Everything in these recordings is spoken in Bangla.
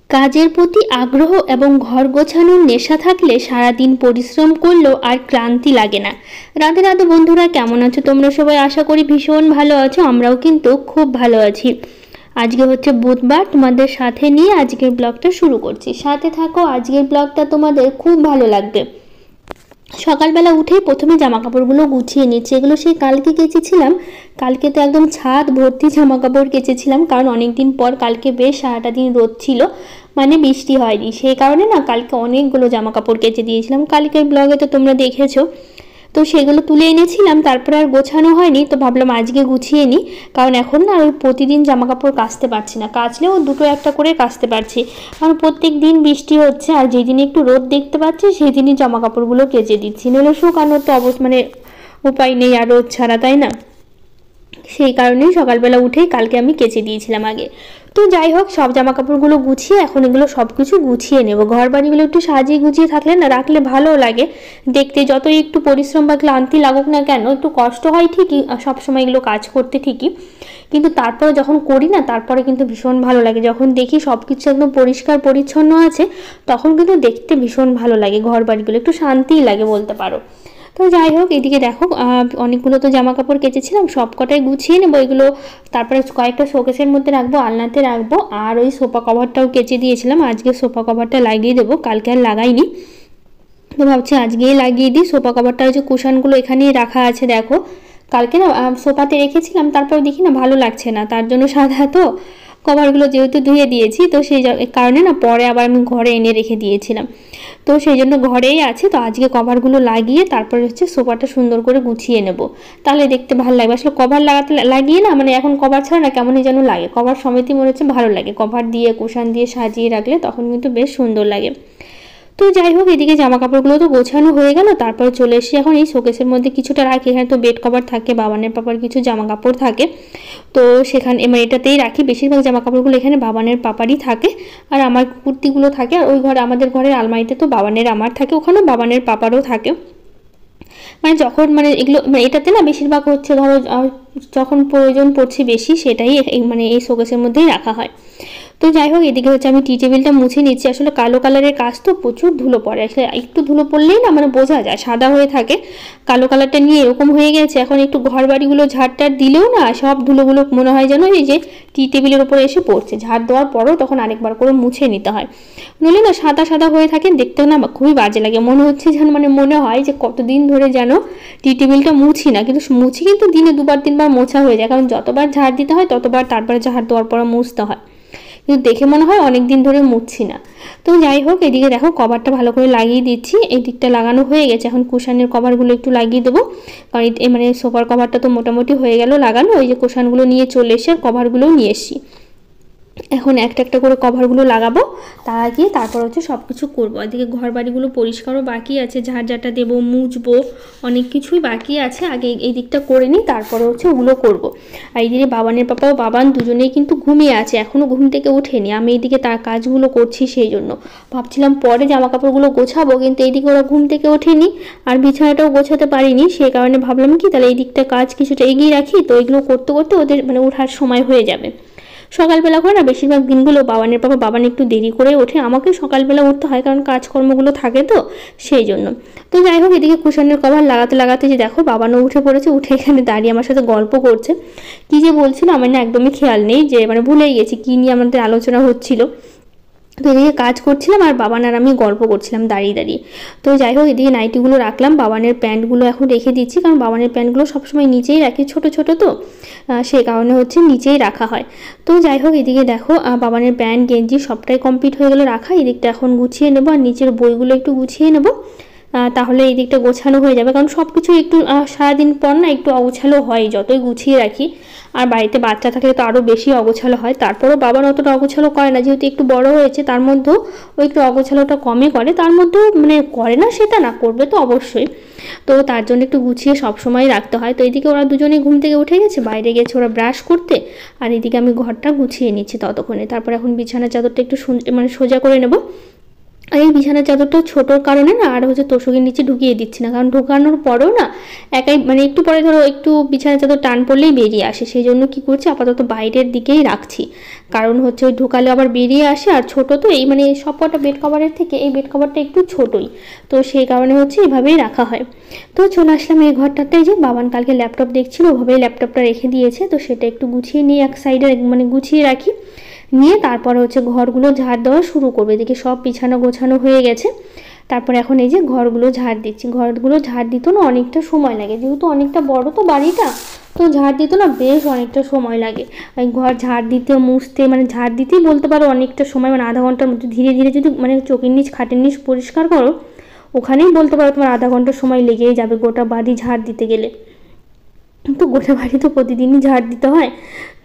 কাজের প্রতি আগ্রহ এবং ঘর গোছানোর নেশা থাকলে সারাদিন পরিশ্রম করলেও আর ক্লান্তি লাগে না। রাধে রাধে বন্ধুরা, কেমন আছো তোমরা সবাই? আশা করি ভীষণ ভালো আছো। আমরাও কিন্তু খুব ভালো আছি। আজকে হচ্ছে বুধবার, তোমাদের সাথে নিয়ে আজকের ব্লগটা শুরু করছি। সাথে থাকো, আজকের ব্লগটা তোমাদের খুব ভালো লাগবে। সকালবেলা উঠেই প্রথমে জামা কাপড়গুলো গুছিয়ে নিচ্ছি। এগুলো সেই কালকে কেচেছিলাম। কালকে তো একদম ছাদ ভর্তি জামা কাপড় কেচেছিলাম, কারণ অনেকদিন পর কালকে বেশ সারাটা দিন রোদ ছিল, মানে বৃষ্টি হয়নি, সেই কারণে না কালকে অনেকগুলো জামা কাপড় কেচে দিয়েছিলাম। কালকের ব্লগে তো তোমরা দেখেছো। তো সেগুলো তুলে এনেছিলাম, তারপরে আর গোছানো হয়নি। তো ভাবলাম আজকে গুছিয়ে নিই, কারণ এখন না ওই প্রতিদিন জামা কাপড় কাচতে পারছি না। কাচলেও দুটো একটা করে কাচতে পারছি, কারণ প্রত্যেক দিন বৃষ্টি হচ্ছে। আর যেই দিনে একটু রোদ দেখতে পাচ্ছি সেই দিনই জামা কাপড়গুলো কেচে দিচ্ছি, নইলে শুকানোর তো মানে উপায় নেই আর রোদ ছাড়া, তাই না? সেই কারণেই সকালবেলা উঠেই কালকে আমি কেচে দিয়েছিলাম আগে। তো যাই হোক, সব জামা কাপড়গুলো গুছিয়ে এখন এগুলো সব কিছু গুছিয়ে নেব। ঘর বাড়িগুলো একটু সাজিয়ে গুছিয়ে থাকলে না, রাখলে ভালো লাগে দেখতে। যতই একটু পরিশ্রম বা ক্লান্তি লাগুক না কেন, একটু কষ্ট হয় ঠিকই সবসময় এগুলো কাজ করতে, ঠিকই, কিন্তু তারপরে যখন করি না, তারপরে কিন্তু ভীষণ ভালো লাগে। যখন দেখি সব কিছু একদম পরিষ্কার পরিচ্ছন্ন আছে, তখন কিন্তু দেখতে ভীষণ ভালো লাগে। ঘর বাড়িগুলো একটু শান্তিই লাগে বলতে পারো। তো যাই হোক, এদিকে দেখো অনেকগুলো তো জামা কাপড় কেচেছিলাম, সব কটাই গুছিয়ে নেবো এগুলো। তারপরে কয়েকটা শোকেসের মধ্যে রাখবো, আলনাতে রাখবো। আর ওই সোফা কভারটাও কেচে দিয়েছিলাম, আজকে সোফা কভারটা লাগিয়ে দেবো, কালকে আর লাগাইনি। তো ভাবছি আজকেই লাগিয়ে দিই সোফা কভারটা। ওই যে কুশনগুলো এখানেই রাখা আছে দেখো, কালকে না সোফাতে রেখেছিলাম, তারপর দেখি না ভালো লাগছে না, তার জন্য সাদা তো কভারগুলো যেহেতু ধুয়ে দিয়েছি, তো সেই কারণে না পরে আবার আমি ঘরে এনে রেখে দিয়েছিলাম। তো সেই জন্য ঘরেই আছে। তো আজকে কভারগুলো লাগিয়ে তারপরে হচ্ছে সোফাটা সুন্দর করে গুছিয়ে নেব, তাহলে দেখতে ভালো লাগবে। আসলে কভার লাগিয়ে না, মানে এখন কভার ছাড়া না কেমনই যেন লাগে, কভার সমেতই মনে হচ্ছে ভালো লাগে। কভার দিয়ে কুশন দিয়ে সাজিয়ে রাখলে তখন কিন্তু বেশ সুন্দর লাগে। তো যাই হোক, এদিকে জামা কাপড়গুলো তো গোছানো হয়ে গেল। তারপর চলে এসে এখন এই শোকেসের মধ্যে কিছুটা রাখি। এখানে তো বেড কভার থাকে, বাবানের পাপার কিছু জামা কাপড় থাকে, তো সেখানে এটাতেই রাখি। বেশিরভাগ জামা কাপড়গুলো এখানে বাবানের পাপারই থাকে, আর আমার কুর্তিগুলো থাকে। আর ওই ঘরে আমাদের ঘরের আলমারিতে তো বাবানের আমার থাকে, ওখানেও বাবানের পাপারও থাকে। মানে যখন এগুলো এটাতে না বেশিরভাগ হচ্ছে ধরো যখন প্রয়োজন পড়ছে বেশি, সেটাই এই শোকেসের মধ্যেই রাখা হয়। তো যাই হোক, এদিকে হচ্ছে আমি টি টেবিলটা মুছে নিচ্ছি। আসলে কালো কালারের কাজ তো প্রচুর ধুলো পড়ে, আসলে একটু ধুলো পড়লেই না বোঝা যায়, সাদা হয়ে থাকে। কালো কালারটা নিয়ে এরকম হয়ে গেছে। এখন একটু ঘর বাড়িগুলো ঝাড়টার দিলেও না সব ধুলোগুলো মনে হয় যেন এই যে টি টেবিলের উপরে এসে পড়ছে। ঝাড় দেওয়ার পরও তখন আরেকবার করে মুছে নিতে হয়, নইলে না সাদা সাদা হয়ে থাকে, দেখতেও না খুবই বাজে লাগে। মনে হচ্ছে যেন মনে হয় যে কতদিন ধরে যেন টি টেবিলটা মুছি না, কিন্তু মুছি কিন্তু দিনে দুবার তিনবার মোছা হয়ে যায়, কারণ যতবার ঝাড় দিতে হয় ততবার তারপরে ঝাড় দেওয়ার পর মুছতে হয়, কিন্তু দেখে মনে হয় অনেক দিন ধরে মুছছি না। তো যাই হোক, এদিকে দেখো কভারটা ভালো করে লাগিয়ে দিচ্ছি। এই দিকটা লাগানো হয়ে গেছে, এখন কুশানের কভারগুলো একটু লাগিয়ে দেবো, কারণ সোফার কভারটা তো মোটামুটি হয়ে গেল লাগানো। ওই যে কুশানগুলো নিয়ে চলে এসে কভারগুলোও নিয়ে এসছি। এখন একটা একটা করে কভারগুলো লাগাবো, তার আগে তারপর হচ্ছে সব কিছু করবো। এদিকে ঘর বাড়িগুলো পরিষ্কারও বাকি আছে, ঝাড়ঝাঁটা দেবো, মুছবো, অনেক কিছুই বাকি আছে। আগে এই দিকটা করে নিই, তারপরে হচ্ছে ওগুলো করবো। আর এইদিকে বাবানের পাপা ও বাবান দুজনেই কিন্তু ঘুমিয়ে আছে, এখনও ঘুম থেকে ওঠেনি। আমি এইদিকে তার কাজগুলো করছি, সেই জন্য ভাবছিলাম পরে জামা কাপড়গুলো গোছাবো, কিন্তু এইদিকে ওরা ঘুম থেকে ওঠেনি, আর বিছানাটাও গোছাতে পারিনি। সেই কারণে ভাবলাম কি তাহলে এই দিকটা কাজ কিছুটা এগিয়ে রাখি, তো এগুলো করতে করতে ওদের ওঠার সময় হয়ে যাবে। সকালবেলা করে না বেশিরভাগ দিনগুলো বাবানের পাপা বাবান একটু দেরি করে ওঠে, আমাকে সকালবেলা উঠতে হয়, কারণ কাজকর্মগুলো থাকে তো সেই জন্য। তো যাই হোক, এদিকে কুশনের কভার লাগাতে লাগাতে যে দেখো বাবানও উঠে পড়েছে, উঠে এখানে দাঁড়িয়ে আমার সাথে গল্প করছে। কি যে বলছিল আমার না একদমই খেয়াল নেই, যে ভুলেই গেছি কি নিয়ে আমাদের আলোচনা হচ্ছিল। তো এদিকে কাজ করছিলাম আর বাবান আর আমি গল্প করছিলাম দাঁড়িয়ে দাঁড়িয়ে। তো যাই হোক, এদিকে নাইটিগুলো রাখলাম, বাবানের প্যান্টগুলো এখন রেখে দিচ্ছি, কারণ বাবানের প্যান্টগুলো সবসময় নিচেই রাখি, ছোট ছোট তো সেই কারণে হচ্ছে নিচেই রাখা হয়। তো যাই হোক, এদিকে দেখো বাবানের প্যান্ট গেঞ্জি সবটাই কমপ্লিট হয়ে গেলো রাখা। এদিকটা এখন গুছিয়ে নেবো, আর নিচের বইগুলো একটু গুছিয়ে নেবো, তাহলে এই দিকটা গোছানো হয়ে যাবে। কারণ সব কিছু একটু সারাদিন পর না একটু অগোছালো হয়, যতই গুছিয়ে রাখি। আর বাড়িতে বাচ্চা থাকলে তো আরও বেশি অগোছালো হয়, তারপরেও বাবা অতটা অগোছালো করে না, যেহেতু একটু বড় হয়েছে, তার মধ্যেও ও একটু অগোছালোটা কমই করে। তার মধ্যেও করে না সেটা না, করবে তো অবশ্যই, তো তার জন্য একটু গুছিয়ে সবসময় রাখতে হয়। তো এদিকে ওরা দুজনেই ঘুম থেকে উঠে গেছে, বাইরে গেছে ওরা ব্রাশ করতে, আর এদিকে আমি ঘরটা গুছিয়ে নিচ্ছি ততক্ষণে। তারপর এখন বিছানার চাদরটা একটু সোজা করে নেব, আর এই বিছানার চাদরটা ছোটোর কারণে না আর হচ্ছে তোষকের নিচে ঢুকিয়ে দিচ্ছি না, কারণ ঢোকানোর পরেও না একাই মানে একটু পরে ধরো একটু বিছানার চাদর টান পড়লেই বেরিয়ে আসে, সেই জন্য কী করছি আপাতত বাইরের দিকেই রাখছি। কারণ হচ্ছে ওই ঢোকালে আবার বেরিয়ে আসে, আর ছোটো তো এই মানে সব কটা বেড কভারের থেকে এই বেড কভারটা একটু ছোটোই, তো সেই কারণে হচ্ছে এভাবেই রাখা হয়। তো চলে আসলাম এই ঘরটাতে, যে বাবান কালকে ল্যাপটপ দেখছিল ওভাবেই ল্যাপটপটা রেখে দিয়েছে, তো সেটা একটু গুছিয়ে নিয়ে এক সাইডে মানে গুছিয়ে রাখি, নিয়ে তারপরে হচ্ছে ঘরগুলো ঝাড় দেওয়া শুরু করবে। এদিকে সব বিছানা গোছানো হয়ে গেছে, তারপরে এখন এই যে ঘরগুলো ঝাড় দিচ্ছি। ঘরগুলো ঝাড় দিতে না অনেকটা সময় লাগে, যেহেতু অনেকটা বড় তো বাড়িটা, তো ঝাড় দিতে না বেশ অনেকটা সময় লাগে। ওই ঘর ঝাড় দিতে মুছতে মানে ঝাড় দিতেই বলতে পারো অনেকটা সময়, মানে আধা ঘন্টার মধ্যে। ধীরে ধীরে যদি মানে চোখের নিচ খাটের নিচ পরিষ্কার করো, ওখানেই বলতে পারো তোমার আধা ঘন্টা সময় লেগেই যাবে গোটা বাড়ি ঝাড় দিতে গেলে। তো গোটা বাড়ি তো প্রতিদিনই ঝাড় দিতে হয়।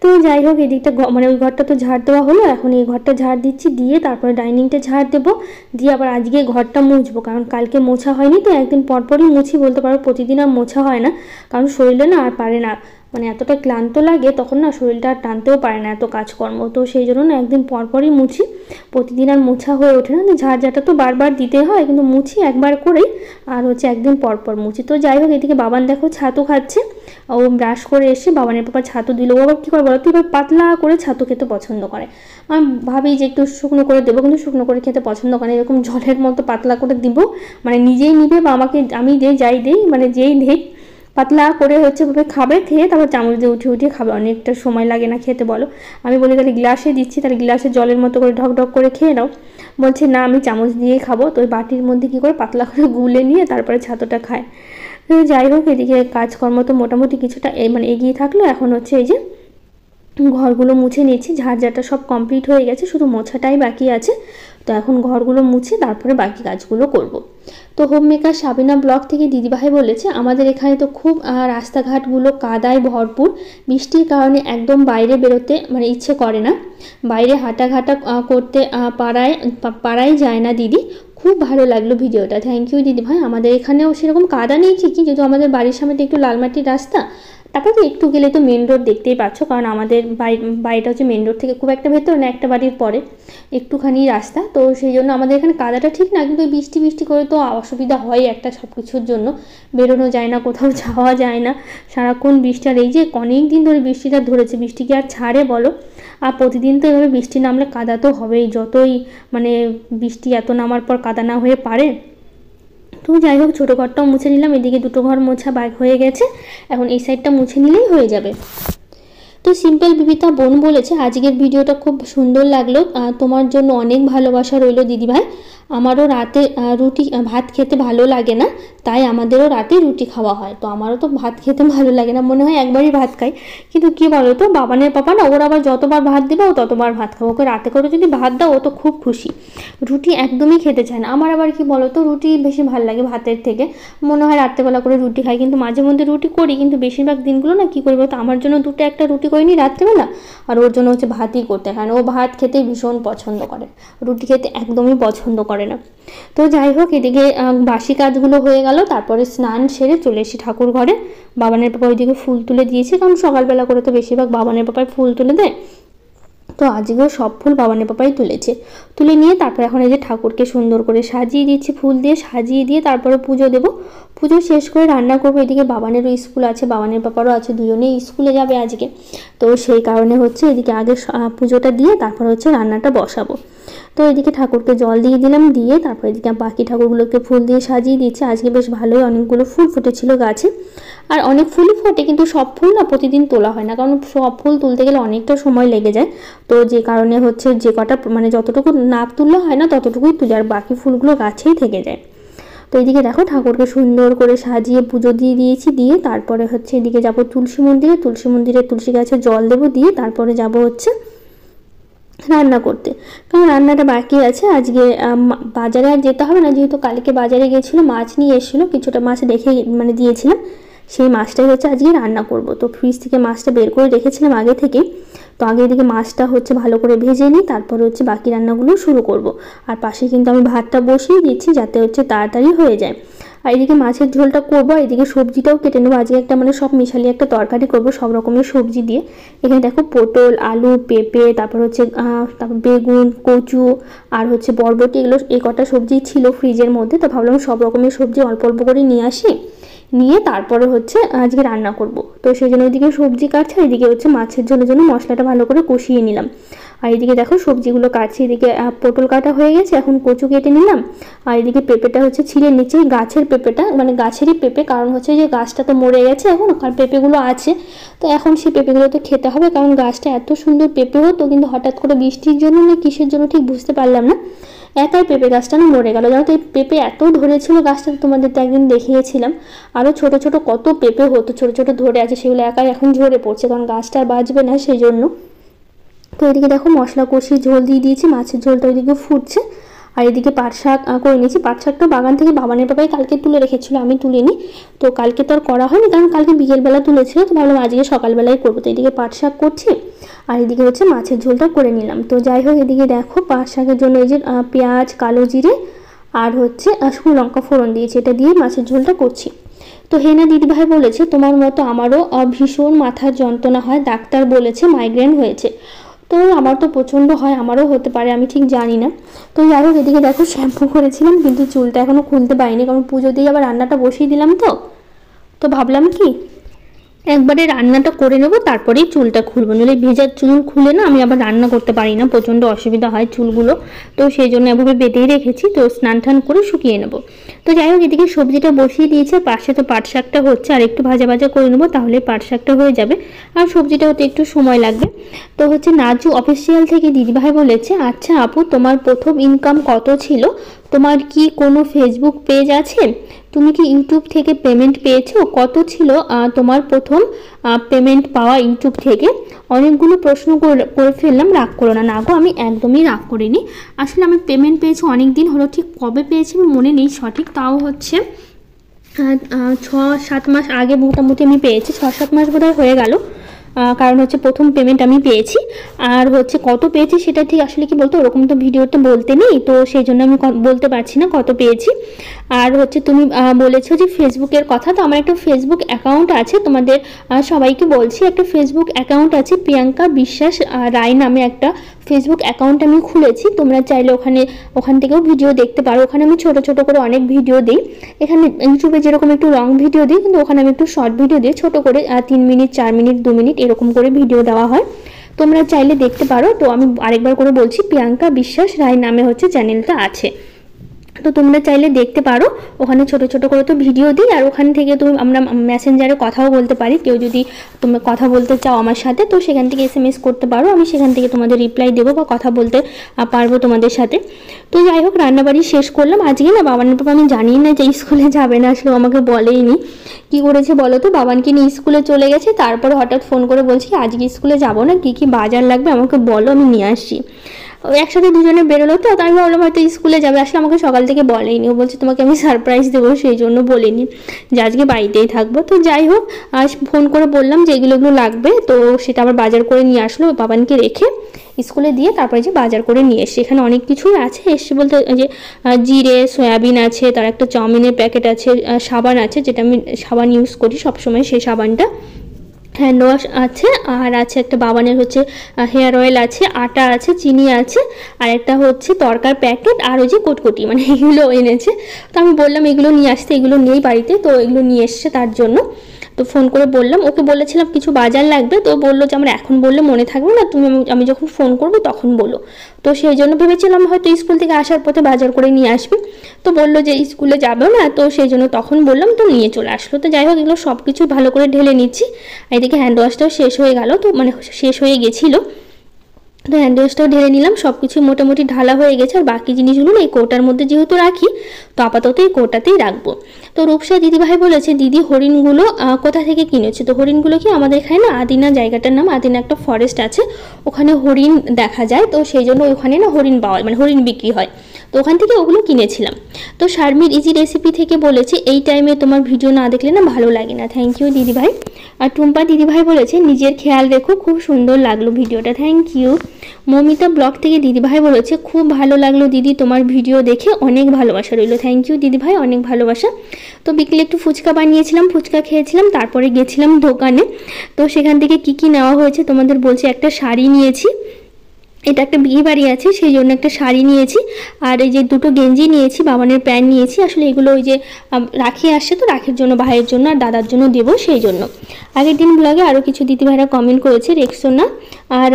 তো যাই হোক, এদিকটা মানে ওই ঘরটা তো ঝাড় দেওয়া হলো, এখন এই ঘরটা ঝাড় দিচ্ছি, দিয়ে তারপরে ডাইনিংটা ঝাড় দেবো, দিয়ে আবার আজকে ঘরটা মুছবো, কারণ কালকে মোছা হয়নি, তো একদিন পরপরই মুছি বলতে পারো, প্রতিদিন আর মোছা হয় না, কারণ শরীরে না আর পারে না, মানে এতটা ক্লান্ত লাগে তখন না শরীরটা আর টানতেও পারে না এত কাজকর্ম, তো সেই জন্য না একদিন পরপরই মুছি, প্রতিদিন আর মোছা হয়ে ওঠে না। ঝাড়ঝাঁটা তো বারবার দিতে হয়, কিন্তু মুছি একবার করেই, আর হচ্ছে একদিন পরপর মুছি। তো যাই হোক, এদিকে বাবান দেখো ছাতু খাচ্ছে, ও ব্রাশ করে এসে বাবানের পাপা ছাতু দিল। ও আবার কী করে বলো তো, এবার পাতলা করে ছাতু খেতে পছন্দ করে। আমি ভাবি যে একটু শুকনো করে দেবো, কিন্তু শুকনো করে খেতে পছন্দ করে, এরকম জলের মতো পাতলা করে দিব, মানে নিজেই নিবে বা আমাকে আমি দেই, যাই দেই মানে যেই দেই পাতলা করে হচ্ছে ভাবে খাবে, খেয়ে তারপর চামচ দিয়ে উঠিয়ে উঠিয়ে খাবে। অনেকটা সময় লাগে না খেতে বলো। আমি বলি তাহলে গ্লাসে দিচ্ছি, তাহলে গ্লাসে জলের মতো করে ঢক ঢক করে খেয়ে নাও। বলছে না আমি চামচ দিয়েই খাবো। তো ওই বাটির মধ্যে কী করে পাতলা করে গুলে নিয়ে তারপরে ছাতুটা খায়। তো যাই হোক, এদিকে কাজকর্ম তো মোটামুটি কিছুটা মানে এগিয়ে থাকলো। এখন হচ্ছে এই যে ঘরগুলো মুছে নিচ্ছি, ঝাড়ঝাড়টা সব কমপ্লিট হয়ে গেছে, শুধু মোছাটাই বাকি আছে। তো এখন ঘরগুলো মুছে তারপরে বাকি কাজগুলো করব। তো হোম মেকার সাবিনা ব্লগ থেকে দিদিভাই বলেছে আমাদের এখানে তো খুব রাস্তাঘাটগুলো কাদায় ভরপুর, বৃষ্টির কারণে একদম বাইরে বেরোতে মানে ইচ্ছে করে না, বাইরে হাঁটাঘাটা করতে পারাই যায় না দিদি। খুব ভালো লাগলো ভিডিওটা, থ্যাংক ইউ দিদিভাই। আমাদের এখানেও সেরকম কাদা নেই ঠিকই, যেহেতু আমাদের বাড়ির সামনে একটু লালমাটির রাস্তা, তারপরে তো একটু গেলে তো মেন রোড দেখতেই পাচ্ছ, কারণ আমাদের বাড়িটা হচ্ছে মেন রোড থেকে খুব একটা ভেতর না, একটা বাড়ির পরে একটুখানি রাস্তা, তো সেই জন্য আমাদের এখানে কাদাটা ঠিক না, কিন্তু বৃষ্টি বৃষ্টি করে তো অসুবিধা হয় একটা সব কিছুর জন্য, বেরোনো যায় না, কোথাও যাওয়া যায় না, সারাক্ষণ বৃষ্টি। আর এই যে অনেক দিন ধরে বৃষ্টিটা ধরেছে, বৃষ্টি কি আর ছাড়ে বলো? আর প্রতিদিন তো এভাবে বৃষ্টি নামলে কাদা তো হবেই, যতই মানে বৃষ্টি এত নামার পর কাদা না হয়ে পারে। তো যাই হোক, ছোটো ঘরটাও মুছে নিলাম, এদিকে দুটো ঘর মোছা বাইক হয়ে গেছে, এখন এই সাইডটা মুছে নিলেই হয়ে যাবে। তো সিম্পল বিবিতা বোন বলেছে আজকের ভিডিওটা খুব সুন্দর লাগলো, তোমার জন্য অনেক ভালোবাসা রইলো দিদিভাই। আমারও রাতে রুটি ভাত খেতে ভালো লাগে না, তাই আমাদেরও রাতে রুটি খাওয়া হয়। তো আমারও তো ভাত খেতে ভালো লাগে না, মনে হয় একবারই ভাত খাই, কিন্তু কী বলো তো বাবানের পাপা না, ওর আবার যতবার ভাত দেবে ও ততবার ভাত খাবো, ওকে রাতে করে যদি ভাত দাও ও তো খুব খুশি, রুটি একদমই খেতে চায় না। আমার আবার কি বলো তো, রুটি বেশি ভালো লাগে ভাতের থেকে, মনে হয় রাত্রেবেলা করে রুটি খাই, কিন্তু মাঝে মধ্যে রুটি করি, কিন্তু বেশিরভাগ দিনগুলো না কী করি বলতো, আমার জন্য দুটো একটা রুটি করে নিই রাত্রেবেলা, আর ওর জন্য হচ্ছে ভাতই করতে হয়, কারণ ও ভাত খেতে ভীষণ পছন্দ করে, রুটি খেতে একদমই পছন্দ করে না। তো যাই হোক, এদিকে বাসি কাজগুলো হয়ে গেল, তারপরে স্নান সেরে চলে এসেছি ঠাকুর ঘরে। বাবানের পাপা ওইদিকে ফুল তুলে দিয়েছে, কারণ সকালবেলা করে তো বেশিরভাগ বাবানের পাপাই ফুল তুলে দেয়, তো আজকেও সব ফুল বাবানের পাপাই তুলেছে। তুলে নিয়ে তারপর এখন এই যে ঠাকুরকে সুন্দর করে সাজিয়ে দিচ্ছি, ফুল দিয়ে সাজিয়ে দিয়ে তারপরে পুজো দেবো। পুজো শেষ করে রান্না করবো। এদিকে বাবানেরও স্কুল আছে, বাবানের পাপারও আছে, দুজনেই স্কুলে যাবে আজকে, তো সেই কারণে হচ্ছে এদিকে আগে পুজোটা দিয়ে তারপর হচ্ছে রান্নাটা বসাবো। তো এদিকে ঠাকুরকে জল দিয়ে দিলাম, দিয়ে তারপর এদিকে বাকি ঠাকুরগুলোকে ফুল দিয়ে সাজিয়ে দিচ্ছে। আজকে বেশ ভালোই অনেকগুলো ফুল ফুটেছিল গাছে, আর অনেক ফুলই ফোটে, কিন্তু সব ফুল না প্রতিদিন তোলা হয় না, কারণ সব ফুল তুলতে গেলে অনেকটা সময় লেগে যায়। তো যে কারণে হচ্ছে যে কটা মানে যতটুকু না তুললে হয় না ততটুকুই তুলে, আর বাকি ফুলগুলো গাছেই থেকে যায়। তো এদিকে দেখো ঠাকুরকে সুন্দর করে সাজিয়ে পুজো দিয়ে দিয়েছি, দিয়ে তারপরে হচ্ছে এদিকে যাব তুলসী মন্দিরে, তুলসী মন্দিরে তুলসী গাছে জল দেবো, দিয়ে তারপরে যাব হচ্ছে রান্না করতে, কারণ রান্নাটা বাকি আছে আজকে। বাজারে আর যেতে হবে না, যেহেতু কালকে বাজারে গিয়েছিলো, মাছ নিয়ে এসেছিলো, কিছুটা মাছ রেখে মানে দিয়েছিলাম, সেই মাছটাই হচ্ছে আজকে রান্না করব। তো ফ্রিজ থেকে মাছটা বের করে রেখেছিলাম আগে থেকে, তো আগে এদিকে মাছটা হচ্ছে ভালো করে ভেজে নিই, তারপরে হচ্ছে বাকি রান্নাগুলো শুরু করব। আর পাশে কিন্তু আমি ভাতটা বসিয়ে দিচ্ছি, যাতে হচ্ছে তাড়াতাড়ি হয়ে যায়। আর এদিকে মাছের ঝোলটা করবো, এদিকে সবজিটাও কেটে নেবো। আজকে একটা মানে সব মিশালি একটা তরকারি করবো সব রকমের সবজি দিয়ে। এখানে দেখো পটল, আলু, পেঁপে, তারপর হচ্ছে তারপর বেগুন, কচু আর হচ্ছে বরবটি, এগুলো এই কটা সবজি ছিল ফ্রিজের মধ্যে। তো ভাবলাম সব রকমের সবজি অল্প অল্প করে নিয়ে আসি, নিয়ে তারপরে হচ্ছে আজকে রান্না করব। তো সেই জন্য ওইদিকে সবজি কাটছে, আর এদিকে হচ্ছে মাছের ঝোলের জন্য মশলাটা ভালো করে কষিয়ে নিলাম। আর এদিকে দেখো সবজিগুলো কাটছি, এদিকে পটল কাটা হয়ে গেছে, এখন কচু কেটে নিলাম। আর এদিকে পেঁপেটা হচ্ছে ছিলে নিচে, গাছের পেঁপেটা মানে গাছেরই পেঁপে, কারণ হচ্ছে যে গাছটা তো মরে গেছে এখন, আর পেঁপেগুলো আছে তো এখন সেই পেঁপেগুলো তো খেতে হবে, কারণ গাছটা এত সুন্দর পেঁপে হতো, কিন্তু হঠাৎ করে বৃষ্টির জন্য না কিসের জন্য ঠিক বুঝতে পারলাম না একাই পেঁপে গাছটা না মরে গেল। জানো তো এই পেঁপে এত ধরেছিল গাছটা, তোমাদের তো একদিন দেখিয়েছিলাম, আরও ছোট ছোট কত পেঁপে হতো ছোট ছোট ধরে আছে, সেগুলো একাই এখন ঝরে পড়ছে, কারণ গাছটা আর বাঁচবে না সেই জন্য। তো এদিকে দেখো মশলা কষিয়ে ঝোল দিয়ে দিয়েছি, মাছের ঝোলটা ওইদিকে ফুটছে। আর এদিকে পাট শাক করে নিয়েছি, পাট শাকটা বাগান থেকে বাবানের বাবাই কালকে তুলে রেখেছিল, আমি তুলিনি। তো কালকে তো আর করা হয়নি, কারণ কালকে বিকেলবেলা তুলেছিল, তো ভাবলাম আজকে সকালবেলায় করবো। তো এদিকে পাট শাক করছি, আর এদিকে হচ্ছে মাছের ঝোলটা করে নিলাম। তো যাই হোক এদিকে দেখো পাট শাকের জন্য এই যে পেঁয়াজ, কালো জিরে আর হচ্ছে শুকনো লঙ্কা ফোড়ন দিয়েছি, এটা দিয়ে মাছের ঝোলটা করছি। তো হেনা দিদিভাই বলেছে তোমার মতো আমারও ভীষণ মাথার যন্ত্রণা হয়, ডাক্তার বলেছে মাইগ্রেন হয়েছে। তো আমার তো প্রচণ্ড হয়, আমারও হতে পারে, আমি ঠিক জানি না। তো যাই হোক এদিকে দেখো শ্যাম্পু করেছিলাম, কিন্তু চুলটা এখনও খুলতে পারিনি, কারণ পুজো দিয়ে আবার রান্নাটা বসিয়ে দিলাম। তো ভাবলাম কি একবারে রান্নাটা করে নেবো, তারপরেই চুলটা খুলবো, নইলে ভেজা চুল খুলে না আমি আবার রান্না করতে পারি না, প্রচণ্ড অসুবিধা হয় চুলগুলো। তো সেই জন্য এভাবে বেঁধেই রেখেছি, তো স্নান টান করে শুকিয়ে নেবো। তো যাই হোক এদিকে সবজিটা বসিয়ে দিয়েছে, পাশে তো পাট শাকটা হচ্ছে, আর একটু ভাজা ভাজা করে নেবো, তাহলে পাট শাকটা হয়ে যাবে, আর সবজিটা হতে একটু সময় লাগবে। তো হচ্ছে নাজু অফিসিয়াল থেকে দিদিভাই বলেছে, আচ্ছা আপু তোমার প্রথম ইনকাম কত ছিল, তোমার কি কোনো ফেসবুক পেজ আছে, তুমি কি ইউটিউব থেকে পেমেন্ট পেয়েছো, কত ছিল তোমার প্রথম পেমেন্ট পাওয়া ইউটিউব থেকে? অনেকগুলো প্রশ্ন করে ফেললাম, রাগ করো না। না গো আমি একদমই রাগ করিনি, আসলে আমি পেমেন্ট পেয়েছি অনেক দিন হলো, ঠিক কবে পেয়েছি আমি মনে নেই সঠিক, তাও হচ্ছে 6-7 মাস আগে মোটামুটি আমি পেয়েছি, 6-7 মাস বোধহয় হয়ে গেল, কারণ হচ্ছে প্রথম পেমেন্ট আমি পেয়েছি। আর হচ্ছে কত পেয়েছি সেটা ঠিক আসলে কি বলতো, ওরকম তো ভিডিওতে বলতে নেই, তো সেই জন্য আমি বলতে পারছি না কত পেয়েছি। আর হচ্ছে তুমি বলেছো যে ফেসবুকের কথা, তো আমার একটা ফেসবুক অ্যাকাউন্ট আছে, তোমাদের সবাইকে বলছি একটা ফেসবুক অ্যাকাউন্ট আছে, প্রিয়াঙ্কা বিশ্বাস রায় নামে একটা ফেসবুক অ্যাকাউন্ট আমি খুলেছি, তোমরা চাইলে ওখান থেকেও ভিডিও দেখতে পারো। ওখানে আমি ছোট ছোট করে অনেক ভিডিও দিই, এখানে ইউটিউবে যেরকম একটু লং ভিডিও দিই, কিন্তু ওখানে আমি একটু শর্ট ভিডিও দিই, ছোট করে 3 মিনিট 4 মিনিট 2 মিনিট এরকম করে ভিডিও দেওয়া হয়, তোমরা চাইলে দেখতে পারো। তো আমি আরেকবার করে বলছি, প্রিয়াঙ্কা বিশ্বাস রায় নামে হচ্ছে চ্যানেলটা আছে, তো তোমরা চাইলে দেখতে পারো। ওখানে ছোট ছোট করে তো ভিডিও দিই, আর ওখান থেকে আমরা মেসেঞ্জারে কথাও বলতে পারি, কেউ যদি তোমরা কথা বলতে চাও আমার সাথে, তো সেখান থেকে SMS করতে পারো, আমি সেখান থেকে তোমাদের রিপ্লাই দেবো বা কথা বলতে পারবো তোমাদের সাথে। তো যাই হোক রান্নাবাড়ি শেষ করলাম। আজকে না বাবানের বাবা আমি জানি না যে স্কুলে যাবে না, আসলে আমাকে বলেইনি, কি করেছে বলো তো, বাবানকে নিয়ে স্কুলে চলে গেছে, তারপরে হঠাৎ ফোন করে বলছি আজকে স্কুলে যাবো না, কী কী বাজার লাগবে আমাকে বলো আমি নিয়ে আসছি। একসাথে দুজনে বেরোলো, তো আমি ভাবলাম হয়তো স্কুলে যাবে, আসলে আমাকে সকাল থেকে বলেইনি, ও বলছে তোমাকে আমি সারপ্রাইজ দেবো, সেই জন্য বলিনি যে আজকে বাড়িতেই থাকবো। তো যাই হোক আজ ফোন করে বললাম যে এগুলো লাগবে, তো সেটা আবার বাজার করে নিয়ে আসলো, বাবানকে রেখে স্কুলে দিয়ে তারপরে যে বাজার করে নিয়ে এসছে। এখানে অনেক কিছুই আছে, এসছে বলতে যে জিরে, সয়াবিন আছে, তার একটা চাউমিনের প্যাকেট আছে, সাবান আছে, যেটা আমি সাবান ইউজ করি সবসময়, সেই সাবানটা, হ্যান্ড ওয়াশ আছে, আর আছে একটা বাবানের হচ্ছে হেয়ার অয়েল আছে, আটা আছে, চিনি আছে, আর একটা হচ্ছে তরকার প্যাকেট, আর ওই যে কোটকটি, মানে এগুলো এনেছে। তো আমি বললাম এগুলো নিয়ে আসতে, এগুলো নেই বাড়িতে, তো এগুলো নিয়ে এসছে তার জন্য। তো ফোন করে বললাম, ওকে বলেছিলাম কিছু বাজার লাগবে, তো বললো যে আমরা এখন বললে মনে থাকবে না, আমি যখন ফোন করবো তখন বলো। তো সেই জন্য ভেবেছিলাম হয়তো স্কুল থেকে আসার পথে বাজার করে নিয়ে আসবে, তো বললো যে স্কুলে যাবে না, তো সেই জন্য তখন বললাম, তো নিয়ে চলে আসলো। তো যাই হোক এগুলো সব কিছু ভালো করে ঢেলে নিচ্ছি। এদিকে হ্যান্ড ওয়াশটাও শেষ হয়ে গেল, তো মানে শেষ হয়ে গেছিলো, তো হ্যান্ড ওয়াশটাও ঢেলে নিলাম, সব কিছু মোটামুটি ঢালা হয়ে গেছে। আর বাকি জিনিসগুলো এই কৌটার মধ্যে যেহেতু রাখি, তো আপাতত এই কৌটাতেই রাখবো। তো রূপসা দিদিভাই বলেছে দিদি হরিণগুলো কোথা থেকে কিনেছে, তো হরিণগুলো কি আমাদের এখানে না আদিনা, জায়গাটার নাম আদিনা, একটা ফরেস্ট আছে, ওখানে হরিণ দেখা যায়, তো সেই জন্য ওখানে না হরিণ পাওয়া মানে হরিণ বিক্রি হয়, তো ওখান থেকে ওগুলো কিনেছিলাম। তো শারমির ইজি রেসিপি থেকে বলেছে এই টাইমে তোমার ভিডিও না দেখলে না ভালো লাগে না, থ্যাংক ইউ দিদিভাই। আর টুম্পা দিদিভাই বলেছে নিজের খেয়াল রেখো, খুব সুন্দর লাগলো ভিডিওটা, থ্যাংক ইউ। মমিতা ব্লগ থেকে দিদিভাই বলেছে, খুব ভালো লাগলো দিদি তোমার ভিডিও দেখে, অনেক ভালোবাসা রইলো। থ্যাংক ইউ দিদিভাই, অনেক ভালোবাসা। তো বিকেলে একটু ফুচকা বানিয়েছিলাম, ফুচকা খেয়েছিলাম, তারপরে গেছিলাম দোকানে। তো সেখান থেকে কি নেওয়া হয়েছে তোমাদের বলছি। একটা শাড়ি নিয়েছি, এটা একটা বিয়ে বাড়ি আছে সেই জন্য একটা শাড়ি নিয়েছি, আর এই যে দুটো গেঞ্জি নিয়েছি, বাবানের প্যান্ট নিয়েছি। আসলে এগুলো ওই যে রাখি আসছে তো, রাখির জন্য, ভাইয়ের জন্য আর দাদার জন্য দেবো সেই জন্য। আগের দিন ব্লগে আরও কিছু দিদিভাইরা কমেন্ট করেছে, Rexona,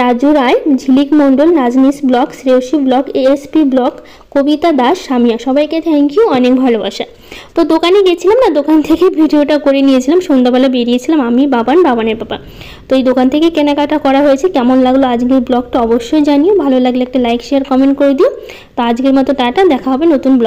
Raju Roy, Jhilik Mondal, Naznis blog, Shreyasi blog, ASP blog, Kabita Das, Samia, সবাইকে থ্যাংক ইউ, অনেক ভালোবাসা। তো দোকানে গেছিলাম না, দোকান থেকে ভিডিওটা করে নিয়েছিলাম, সন্ধ্যাবেলা বেরিয়েছিলাম আমি, বাবানের পাপা। তো এই দোকান থেকে কেনাকাটা করা হয়েছে। কেমন লাগলো আজকের ব্লগটা অবশ্যই জানিও, ভালো লাগলে একটা লাইক শেয়ার কমেন্ট করে দিও। তো আজকের মতো টাটা, দেখা হবে নতুন ব্লগ।